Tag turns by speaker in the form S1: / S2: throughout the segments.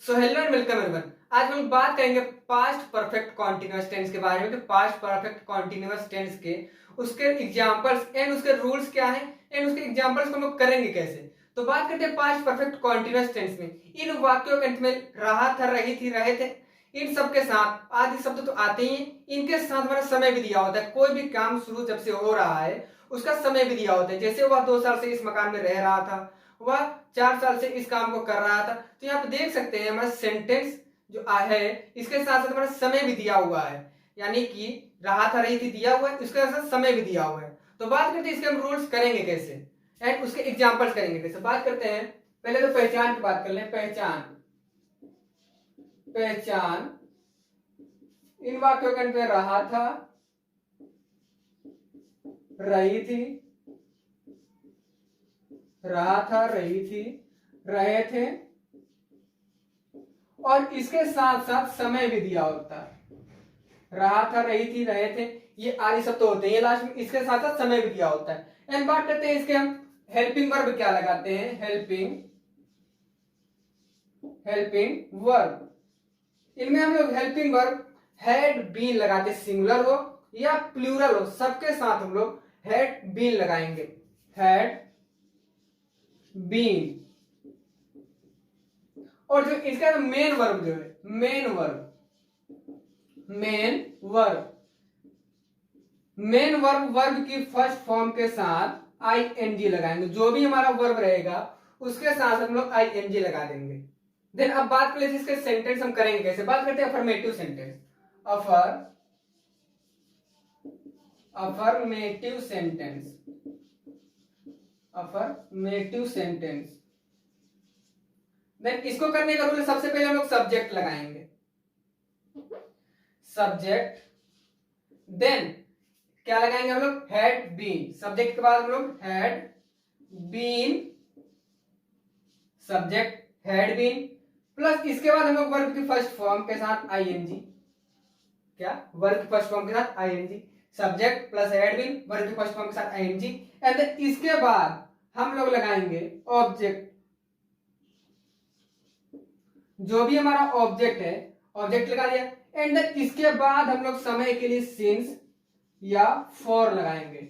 S1: So hello and welcome everyone. आज हम लोग बात करेंगे पास्ट परफेक्ट कॉन्टिन्यूअस टेंस के बारे में कि पास्ट परफेक्ट कॉन्टिन्यूअस टेंस के उसके एग्जांपल्स एंड उसके रूल्स क्या हैं एंड उसके एग्जांपल्स को हम लोग करेंगे कैसे। तो बात करते हैं पास्ट परफेक्ट कॉन्टिन्यूअस टेंस में इन वाक्यों के अंत में रहा था, रही थी, रहे थे, इन सब के साथ आदि शब्द तो आते ही हैं। इनके साथ हमारा समय भी दिया होता है। कोई भी काम शुरू जब से हो रहा है उसका समय भी दिया होता है। जैसे वह 2 साल से इस मकान में रह रहा था, वह 4 साल से इस काम को कर रहा था। तो यहाँ पे देख सकते हैं हमारा सेंटेंस जो है इसके साथ साथ हमारा समय भी दिया हुआ है, यानी कि रहा था, रही थी दिया हुआ है, इसके साथ समय भी दिया हुआ है। तो बात करते हैं इसके हम रूल्स करेंगे कैसे एंड उसके एग्जांपल्स करेंगे कैसे। बात करते हैं पहले तो पहचान की बात कर लें। पहचान, पहचान इन वाक्यों के अंदर रहा था, रही थी, रहा था, रही थी, रहे थे और इसके साथ साथ समय भी दिया होता है। रहा था, रही थी, रहे थे, ये आदि शब्द तो होते हैं, ये लास्ट में इसके साथ साथ समय भी दिया होता है। एंड बात करते हैं इसके हम हेल्पिंग वर्ब क्या लगाते हैं। हेल्पिंग, हेल्पिंग वर्ब, इनमें हम लोग हेल्पिंग वर्ब हैड बीन लगाते, सिंगुलर हो या प्लूरल हो, सबके साथ हम लोग हैड बीन लगाएंगे। Had been. और जो इसका मेन वर्ब जो है, main verb, main verb, main verb, verb की फर्स्ट फॉर्म के साथ आईएनजी लगाएंगे। जो भी हमारा वर्ब रहेगा उसके साथ हम लोग आईएनजी लगा देंगे। देन अब बात कर लेते हैं इसके सेंटेंस हम करेंगे कैसे। बात करते हैं affirmative sentence. Affirmative sentence, affirmative sentence. Then इसको करने का रूल, सबसे पहले हम लोग सब्जेक्ट लगाएंगे, सब्जेक्ट। देन क्या लगाएंगे हम लोग, हैड बीन। सब्जेक्ट के बाद हम लोग had been, subject had been, plus इसके बाद हम लोग वर्ब की फर्स्ट फॉर्म के साथ आईएनजी। क्या, वर्ब की फर्स्ट फॉर्म के साथ I N G, subject plus had been, verb की फर्स्ट फॉर्म के साथ आईएनजी। एंड इसके बाद हम लोग लगाएंगे ऑब्जेक्ट। जो भी हमारा ऑब्जेक्ट है, ऑब्जेक्ट लगा दिया। एंड इसके बाद हम लोग समय के लिए सिंस या फॉर लगाएंगे,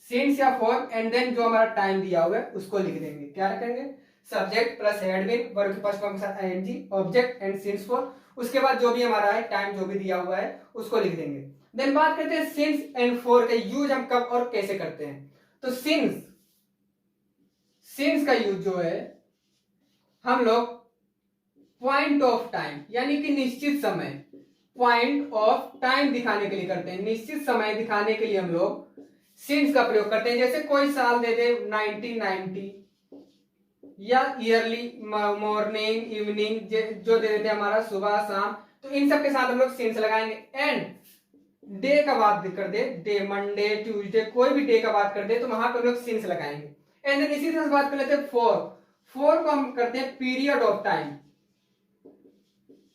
S1: सिंस या फॉर। एंड देन जो हमारा टाइम दिया हुआ है उसको लिख देंगे। क्या रखेंगे, subject plus had been, verb के फर्स्ट फॉर्म के साथ I N G, object and since for. उसके बाद जो भी हमारा है टाइम जो भी दिया हुआ है उसको लिख देंगे। देन बात करते हैं सिंस एंड फॉर का यूज हम कब और कैसे करते हैं। तो सिंस, सिंस का यूज जो है हम लोग पॉइंट ऑफ टाइम यानी कि निश्चित समय, पॉइंट ऑफ टाइम दिखाने के लिए करते हैं। निश्चित समय दिखाने के लिए हम लोग सिंस का प्रयोग करते हैं। जैसे कोई साल दे दे 1990, या ईयरली, मॉर्निंग, इवनिंग, जो दे देते हैं हमारा सुबह शाम, तो इन सब के साथ हम लोग सिंस लगाएंगे। एंड डे का बात कर दे, डे, मंडे, ट्यूसडे, कोई भी डे का बात कर दे तो वहां पर हम लोग सिंस लगाएंगे। एंड देन इसी तरह से बात कर लेते हैं फॉर। फॉर को हम करते हैं period of time,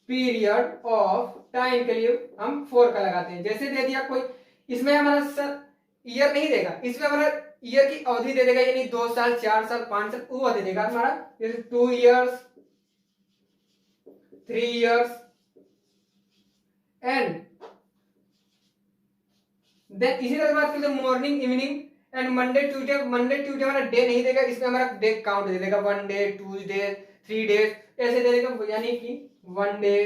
S1: period of time के लिए हम फॉर का लगाते हैं। जैसे दे दिया कोई, इसमें हमारा ईयर नहीं देगा, इसमें हमारा ईयर की अवधि दे देगा, यानी 2 साल, 4 साल, 5 साल, वो दे देगा हमारा। जैसे 2 years, 3 years। एंड देन इसी तरह बात करते हैं morning, evening and Monday, Tuesday. Monday Tuesday हमारा डे नहीं देगा, इसमें हमारा डे काउंट दे देगा, 1 day, 2 days, 3 days, ऐसे दे देगा, यानी कि 1 day,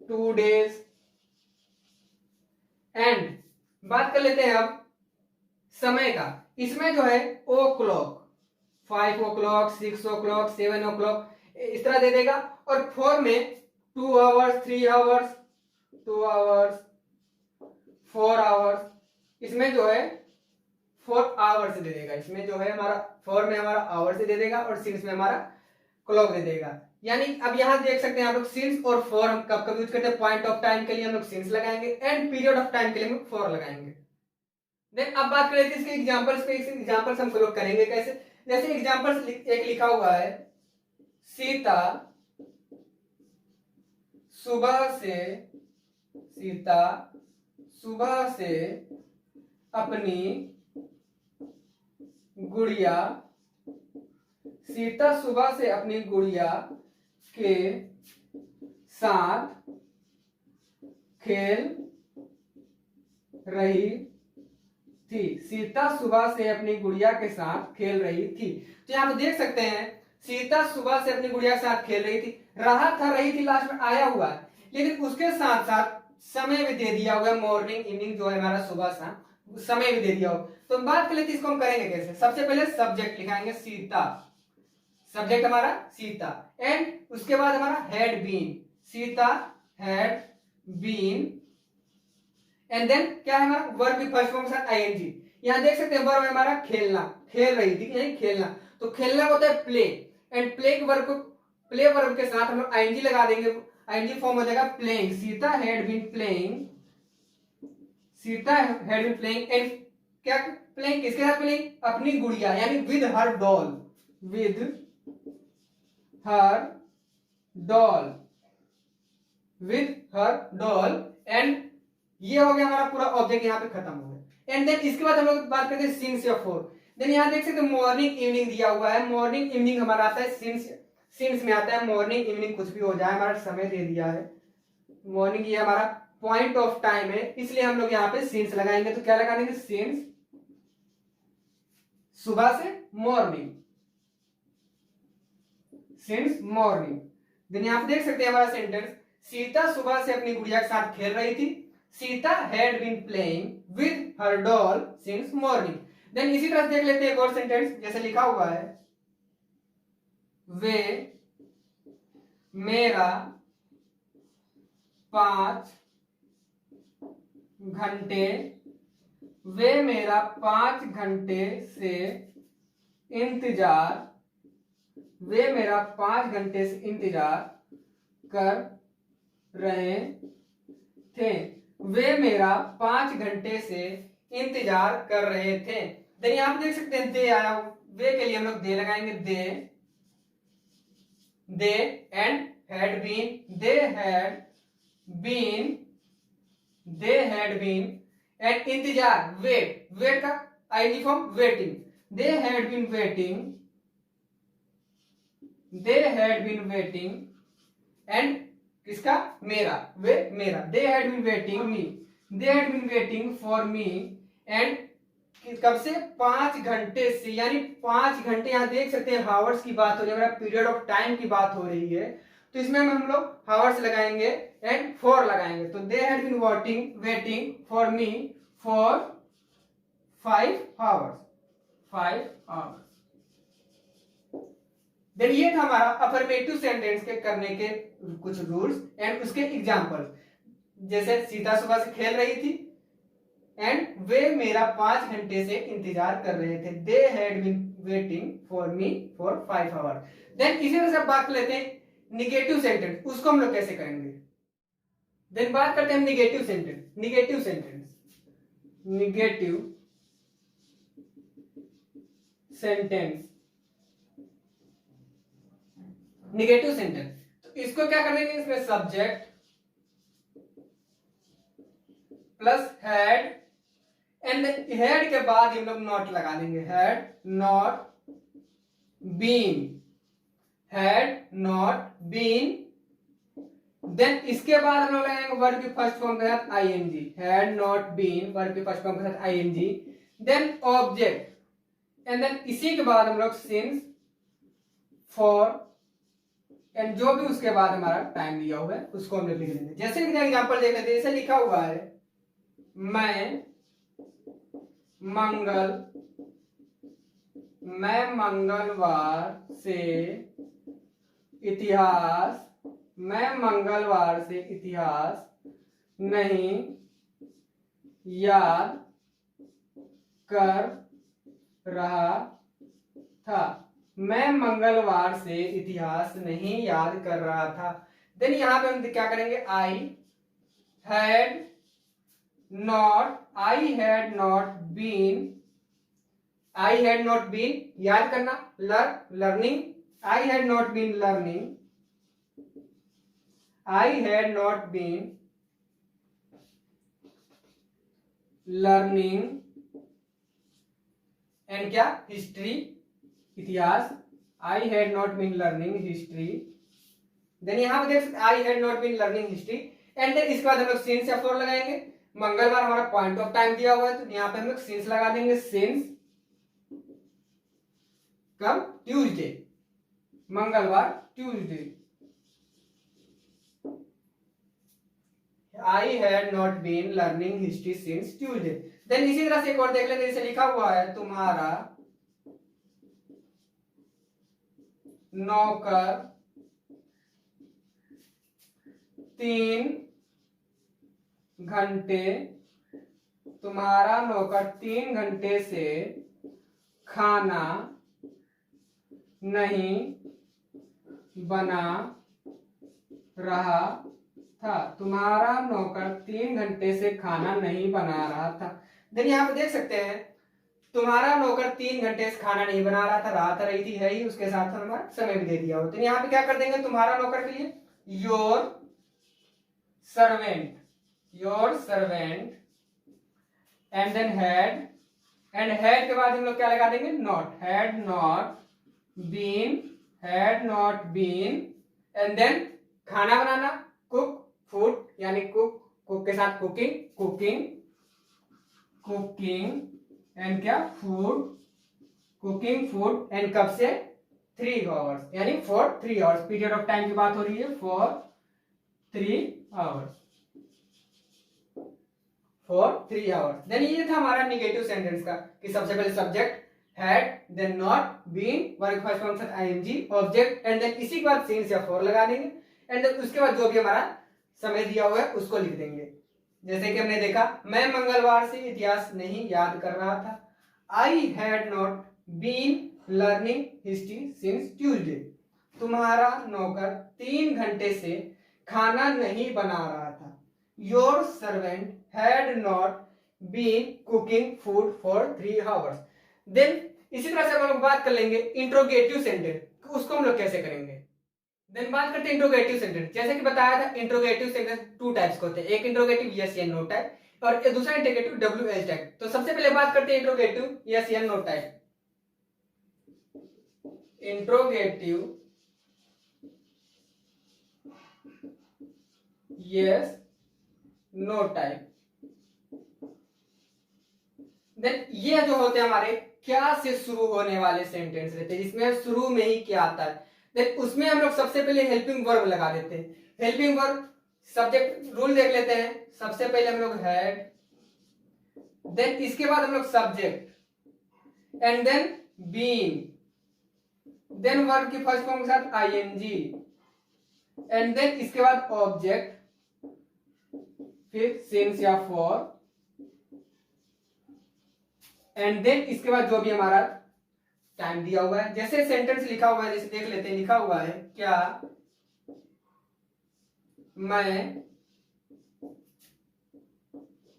S1: 2 days। एंड बात कर लेते हैं अब समय का। इसमें जो है ओ क्लॉक, 5 o'clock, 6 o'clock, 7 o'clock, इस तरह दे देगा। और 4 में 2 hours, 3 hours, 2 hours, 4 hours, इसमें जो है 4 hours दे देगा। इसमें जो है हमारा 4 में हमारा आवर्स दे देगा और 6 में हमारा क्लॉक दे देगा। यानी अब यहां देख सकते हैं आप लोग सिंस और फॉर हम कब कब यूज करते हैं। पॉइंट ऑफ टाइम के लिए हम लोग सिंस लगाएंगे एंड पीरियड ऑफ टाइम के लिए हम फॉर लगाएंगे। देन अब बात करें इसके एग्जांपल्स पे। एग्जांपल्स हम लोग करेंगे कैसे। जैसे एग्जांपल्स एक लिखा हुआ है, सीता सुबह से, सीता सुबह से अपनी गुड़िया सीता सुबह से अपनी गुड़िया के साथ खेल रही थी। सीता सुबह से अपनी गुड़िया के साथ खेल रही थी। तो यहाँ पे देख सकते हैं सीता सुबह से अपनी गुड़िया के साथ खेल रही थी। रहा था, रही थी लास्ट में आया हुआ है, लेकिन उसके साथ साथ समय भी दे दिया हुआ है, मॉर्निंग इवनिंग जो है हमारा सुबह शाम, समय भी दे दिया हुआ। तो बात कर लेते हैं इसको हम करेंगे कैसे। सबसे पहले सब्जेक्ट लिखाएंगे सीता, सब्जेक्ट हमारा सीता, एंड उसके बाद हमारा had been, Sita had been, and then क्या है हमारा वर्ब की फर्स्ट फॉर्म के साथ आईएनजी। यहां देख सकते हैं वर्ब है हमारा खेलना, खेल रही थी यानी खेलना, तो खेलना होता है प्ले, एंड प्ले के वर्ब को, प्ले वर्ब के साथ हम लोग आईएनजी लगा देंगे, आईएनजी फॉर्म हो जाएगा playing. Sita had been playing, Sita had been playing, and क्या प्लेइंग किसके साथ प्लेइंग, अपनी गुड़िया यानी with her doll, with her doll, with her doll, and ये हो गया हमारा पूरा ऑब्जेक्ट यहाँ पे खत्म हो गया। एंड देन इसके बाद हम लोग बात करते हैं सिंस या फॉर। देन यहाँ देख सकते हैं मॉर्निंग इवनिंग दिया हुआ है, मॉर्निंग इवनिंग हमारा आता है सिंस, सिंस में आता है मॉर्निंग इवनिंग कुछ भी हो जाए, हमारा समय दे दिया है मॉर्निंग, ये हमारा पॉइंट ऑफ टाइम है, इसलिए हम लोग यहाँ पे सिंस लगाएंगे। तो क्या लगा देंगे, सिंस सुबह से मॉर्निंग, सिंस मॉर्निंग। देन यहाँ पे देख सकते हैं हमारा सेंटेंस, सीता सुबह से अपनी गुड़िया के साथ खेल रही थी, Sita had been playing with her doll since morning. Then इसी तरह से देख लेते हैं एक और सेंटेंस, जैसे लिखा हुआ है, वे मेरा 5 घंटे, वे मेरा 5 घंटे से इंतजार, वे मेरा 5 घंटे से इंतजार कर रहे थे, वे मेरा 5 घंटे से इंतजार कर रहे थे। देन यहां पे देख सकते हैं दे आया, वे के लिए हम लोग दे लगाएंगे, they and had been, they had been, they had been, and इंतजार वेट, वेट का ID form waiting, they had been waiting, they had been waiting, and किसका, मेरा, वे मेरा, they had been waiting me, they had been waiting for me, and कब से, 5 घंटे से, यानी 5 घंटे, यहां देख सकते हैं हावर्स की बात हो रही है, पीरियड ऑफ टाइम की बात हो रही है, तो इसमें हम लोग हावर्स लगाएंगे एंड फॉर लगाएंगे। तो they had been waiting for me for 5 hours, 5 hours. Then ये था हमारा अफर्मेटिव सेंटेंस के करने के कुछ रूल्स एंड उसके एग्जांपल, जैसे सीता सुबह से खेल रही थी एंड वे मेरा 5 घंटे से इंतजार कर रहे थे, they had been waiting for me for 5 hours. Then इसी तरह से बात कर लेते हैं निगेटिव सेंटेंस, उसको हम लोग कैसे करेंगे। देन बात करते हैं negative sentence, negative sentence, negative sentence, negative sentence. तो इसको क्या करेंगे, इसमें subject plus had, and head के बाद हम लोग नॉट लगा देंगे, had not been, had not been. Then इसके बाद हम लोग लगाएंगे वर्ब की फर्स्ट फॉर्म के साथ I N G, had not been, verb की फर्स्ट फॉर्म के साथ I N G, then object, and then इसी के बाद हम लोग सिंस, फॉर, एंड जो भी उसके बाद हमारा टाइम दिया हुआ है उसको हम लोग लिख लेंगे। जैसे एग्जांपल देख लेते हैं, जैसे लिखा हुआ है, मैं मंगलवार से इतिहास, मैं मंगलवार से इतिहास नहीं याद कर रहा था, मैं मंगलवार से इतिहास नहीं याद कर रहा था। देन यहां पे हम क्या करेंगे, I had not been, I had not been याद करना, learning, I had not been learning, I had not been learning, and क्या, हिस्ट्री, इतिहास, I had not been learning history, then यहाँ पे देख सकते I had not been learning history, and then इसके बाद हम लोग सिंस या फॉर लगाएंगे। मंगलवार हमारा पॉइंट ऑफ टाइम दिया हुआ है तो यहाँ पे हम लोग सिंस लगा देंगे। सिंस कब? ट्यूसडे, मंगलवार Tuesday. I had not been learning history since Tuesday. Then इसी तरह से एक और देख लेते हैं, जैसे लिखा हुआ है तुम्हारा नौकर 3 घंटे, तुम्हारा नौकर 3 घंटे से खाना नहीं बना रहा था। तुम्हारा नौकर 3 घंटे से खाना नहीं बना रहा था। देन यहाँ पे देख सकते हैं तुम्हारा नौकर 3 घंटे से खाना नहीं बना रहा था, रात रही थी है ही, उसके साथ हमारा समय भी दे दिया हो। तो यहाँ पे क्या कर देंगे तुम्हारा नौकर के लिए your servant, your servant, and then had, and had के बाद हम लोग क्या लगा देंगे not, had not been, had not been, and then खाना बनाना कुक, फूड यानी कुक, कुक के साथ कुकिंग, कुकिंग, कुकिंग एंड क्या फूड, कुकिंग फूड, एंड कब से 3 आवर्स यानी for 3 hours, period of time की बात हो रही है, for 3 hours, for 3 hours. Then ये था हमारा निगेटिव सेंटेंस का कि सबसे पहले subject had, then not, been, verb first function I N G, object, and then इसी के बाद सिंस या फॉर लगा देंगे, एंड देन उसके बाद जो भी हमारा समय दिया हुआ है उसको लिख देंगे। जैसे कि हमने देखा मैं मंगलवार से इतिहास नहीं याद कर रहा था, I had not been learning history since Tuesday. तुम्हारा नौकर 3 घंटे से खाना नहीं बना रहा था, your servant had not been cooking food for 3 hours. Then इसी तरह से हम लोग बात कर लेंगे इंट्रोगेटिव सेंटेंस, उसको हम लोग कैसे करेंगे। देन बात करते हैं इंट्रोगेटिव सेंटेंस। जैसे कि बताया था इंट्रोगेटिव सेंटेंस 2 टाइप्स के होते हैं, एक इंट्रोगेटिव यस या नो टाइप और दूसरा इंट्रोगेटिव डब्ल्यू एच टाइप। तो सबसे पहले बात करते हैं इंट्रोगेटिव यस या no type. Interrogative yes no type. Then ये जो होते हैं हमारे क्या से शुरू होने वाले सेंटेंस रहते हैं, जिसमें शुरू में ही क्या आता है। देन उसमें हम लोग सबसे पहले हेल्पिंग वर्ब लगा देते हैं। हेल्पिंग वर्ब सब्जेक्ट रूल देख लेते हैं। सबसे पहले हम लोग हैड, देन इसके बाद हम लोग subject and then been, then verb की फर्स्ट फॉर्म के साथ आईएनजी, एंड देन इसके बाद ऑब्जेक्ट, फिर सिंस या फॉर, एंड देन इसके बाद जो भी हमारा टाइम दिया हुआ है। जैसे सेंटेंस लिखा हुआ है, जैसे देख लेते हैं, लिखा हुआ है क्या मैं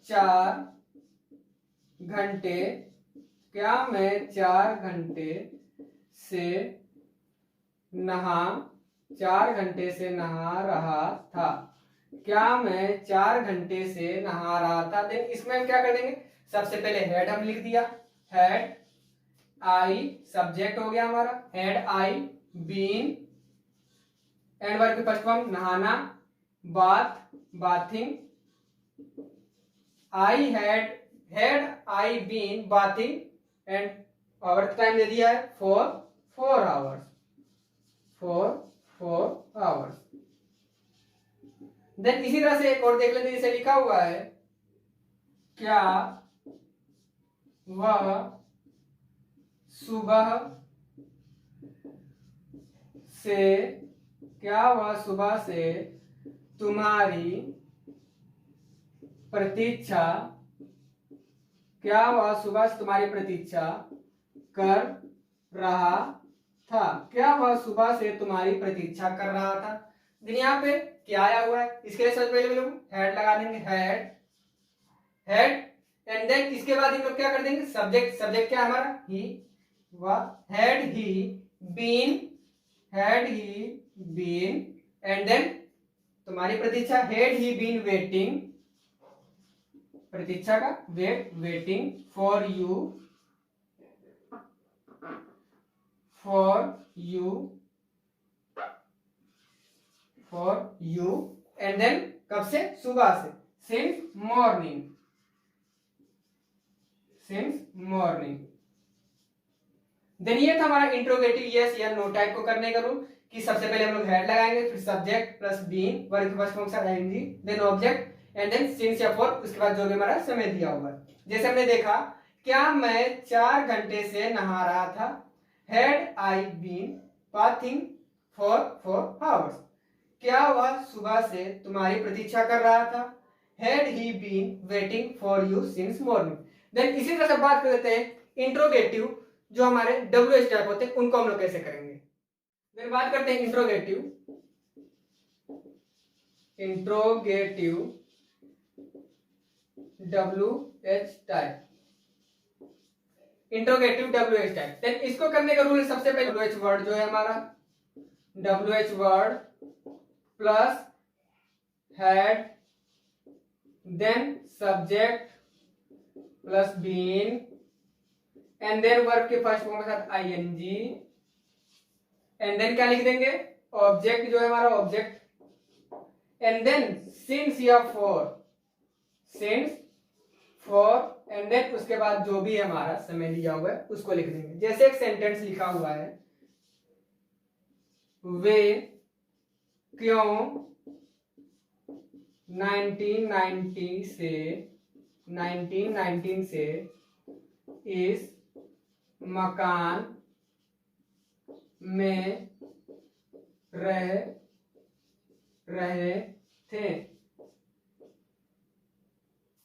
S1: 4 घंटे, क्या मैं 4 घंटे से 4 घंटे से नहा रहा था, क्या मैं 4 घंटे से नहा रहा था। देन इसमें हम क्या कर देंगे, सबसे पहले हेड हम लिख दिया, हेड आई सब्जेक्ट हो गया हमारा, had I been, and verb की फर्स्ट फॉर्म नहाना, bath bathing, I had I been bathing, and hour time दे दिया है for 4 hours, for 4 hours. Then इसी तरह से एक और देख लेते हैं, जैसे लिखा हुआ है क्या वह सुबह से, क्या वह सुबह से तुम्हारी प्रतीक्षा, क्या वह सुबह से तुम्हारी प्रतीक्षा कर रहा था, क्या वह सुबह से तुम्हारी प्रतीक्षा कर रहा था। दिन यहाँ पे क्या आया हुआ है, इसके लिए सबसे पहले लोग हैड लगा देंगे, हैड, हैड, एंड देन इसके बाद हम लोग क्या कर देंगे, सब्जेक्ट, सब्जेक्ट क्या है हमारा ही, वह had he been, had he been, and then तुम्हारी प्रतीक्षा, हैड ही बीन वेटिंग, प्रतीक्षा का wait, waiting for you, for you and then कब से, सुबह से, सिंस मॉर्निंग। देन ये था हमारा इंट्रोगेटिव यस या नो टाइप को करने का रूल कि सबसे पहले हम लोग हेड लगाएंगे, फिर सब्जेक्ट प्लस बीन, वर्ब के फर्स्ट फॉर्म से I N G, then object and then since या फॉर, उसके बाद जो भी हमारा समय दिया होगा। जैसे हमने देखा, क्या मैं 4 घंटे से नहा रहा था, had I been bathing for 4 hours. क्या वह सुबह से तुम्हारी प्रतीक्षा कर रहा था, had he been waiting for you since morning. Then इसी तरह से बात कर लेते हैं इंट्रोगेटिव जो हमारे WH टाइप होते हैं उनको हम लोग कैसे करेंगे। फिर बात करते हैं interrogative WH type. Interrogative WH type, then इसको करने का रूल सबसे पहले WH वर्ड जो है हमारा, WH word plus had then subject plus been and then verb के फर्स्ट फॉर्म के साथ आईएनजी एंड देन क्या लिख देंगे, ऑब्जेक्ट जो है हमारा ऑब्जेक्ट एंड देन सिंस या फॉर एंड देन उसके बाद जो भी हमारा समय दिया हुआ है उसको लिख देंगे। जैसे एक सेंटेंस लिखा हुआ है, वे क्यों 1919 से इस मकान में रह रहे थे।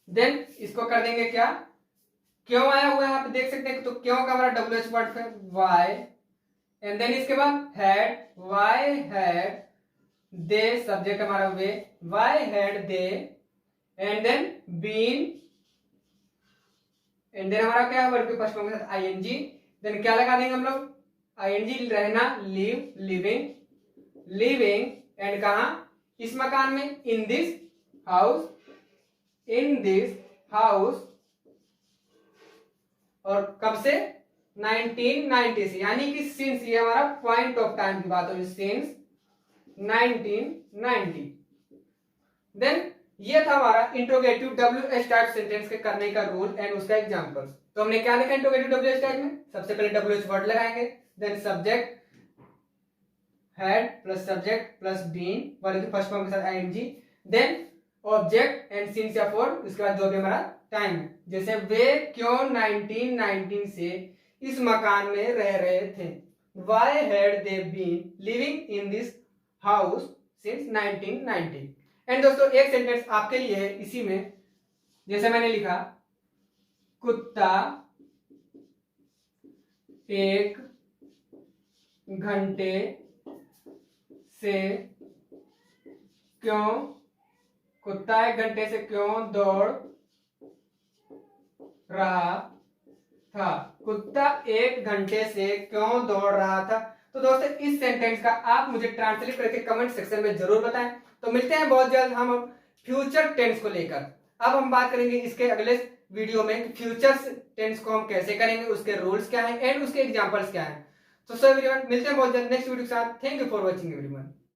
S1: देन इसको कर देंगे क्या, क्यों आया हुआ है, आप देख सकते हैं, तो क्यों का हमारा WH वर्ड है वाई एंड देन इसके बाद had, why had they, subject हमारा वे, why had they and then been and then हमारा क्या है, वर्ब के फर्स्ट फॉर्म के साथ आईएनजी, देन क्या लगा देंगे हम लोग, आईएनजी रहना, लिविंग एंड कहा, इस मकान में, इन दिस हाउस और कब से, 1990 से, यानी कि सिंस, ये हमारा पॉइंट ऑफ टाइम की बात हो, सिंस 1990। देन ये था हमारा इंट्रोगेटिव WH टाइप सेंटेंस के करने का रूल एंड उसका एग्जांपल्स। तो हमने क्या लिखा इंट्रोगेटिव WH टाइप में, सबसे पहले WH वर्ड लगाएंगे, then subject had plus subject plus been, verb के फर्स्ट फॉर्म के साथ I N G, then object and since या फॉर, उसके बाद जो भी हमारा टाइम है, जैसे वे क्यों 1919 से इस मकान में रह रहे थे, why had they been living in this house since 1990। And दोस्तों एक सेंटेंस आपके लिए है इसी में, जैसे मैंने लिखा, कुत्ता 1 घंटे से क्यों, कुत्ता 1 घंटे से क्यों दौड़ रहा था, कुत्ता 1 घंटे से क्यों दौड़ रहा था। तो दोस्तों इस सेंटेंस का आप मुझे ट्रांसलेट करके कमेंट सेक्शन में जरूर बताएं। तो मिलते हैं बहुत जल्द हम फ्यूचर टेंस को लेकर। अब हम बात करेंगे इसके अगले वीडियो में फ्यूचर टेंस को हम कैसे करेंगे, उसके रूल्स क्या हैं एंड उसके एग्जांपल्स क्या हैं। तो सो एवरीवन, मिलते हैं बहुत जल्द नेक्स्ट वीडियो के साथ। Thank you for watching everyone.